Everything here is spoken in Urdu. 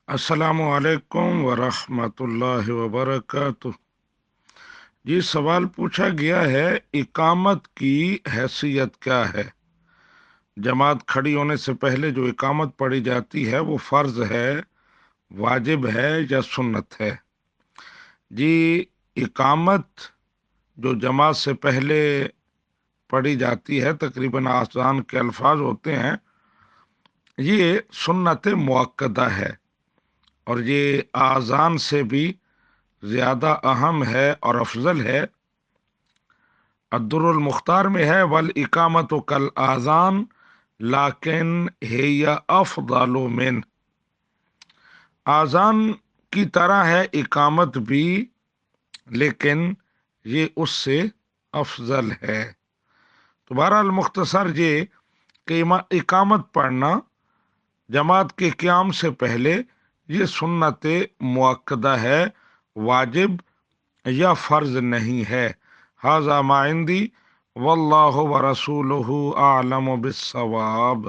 السلام علیکم ورحمۃ اللہ وبرکاتہ۔ جی، سوال پوچھا گیا ہے، اقامت کی حیثیت کیا ہے؟ جماعت کھڑی ہونے سے پہلے جو اقامت پڑھی جاتی ہے وہ فرض ہے، واجب ہے یا سنت ہے؟ جی، اقامت جو جماعت سے پہلے پڑھی جاتی ہے، تقریباً آسان کے الفاظ ہوتے ہیں، یہ سنت مؤکدہ ہے، اور یہ آذان سے بھی زیادہ اہم ہے اور افضل ہے۔ الدر المختار میں ہے، والاقامت کل آذان لیکن ہی افضل من، آذان کی طرح ہے اقامت بھی، لیکن یہ اس سے افضل ہے۔ تو بہرحال مختصر یہ کہ اقامت پڑھنا جماعت کے قیام سے پہلے یہ سنت مؤکدہ ہے، واجب یا فرض نہیں ہے۔ ھذا ما عندی واللہ ورسولہ اعلم بالصواب۔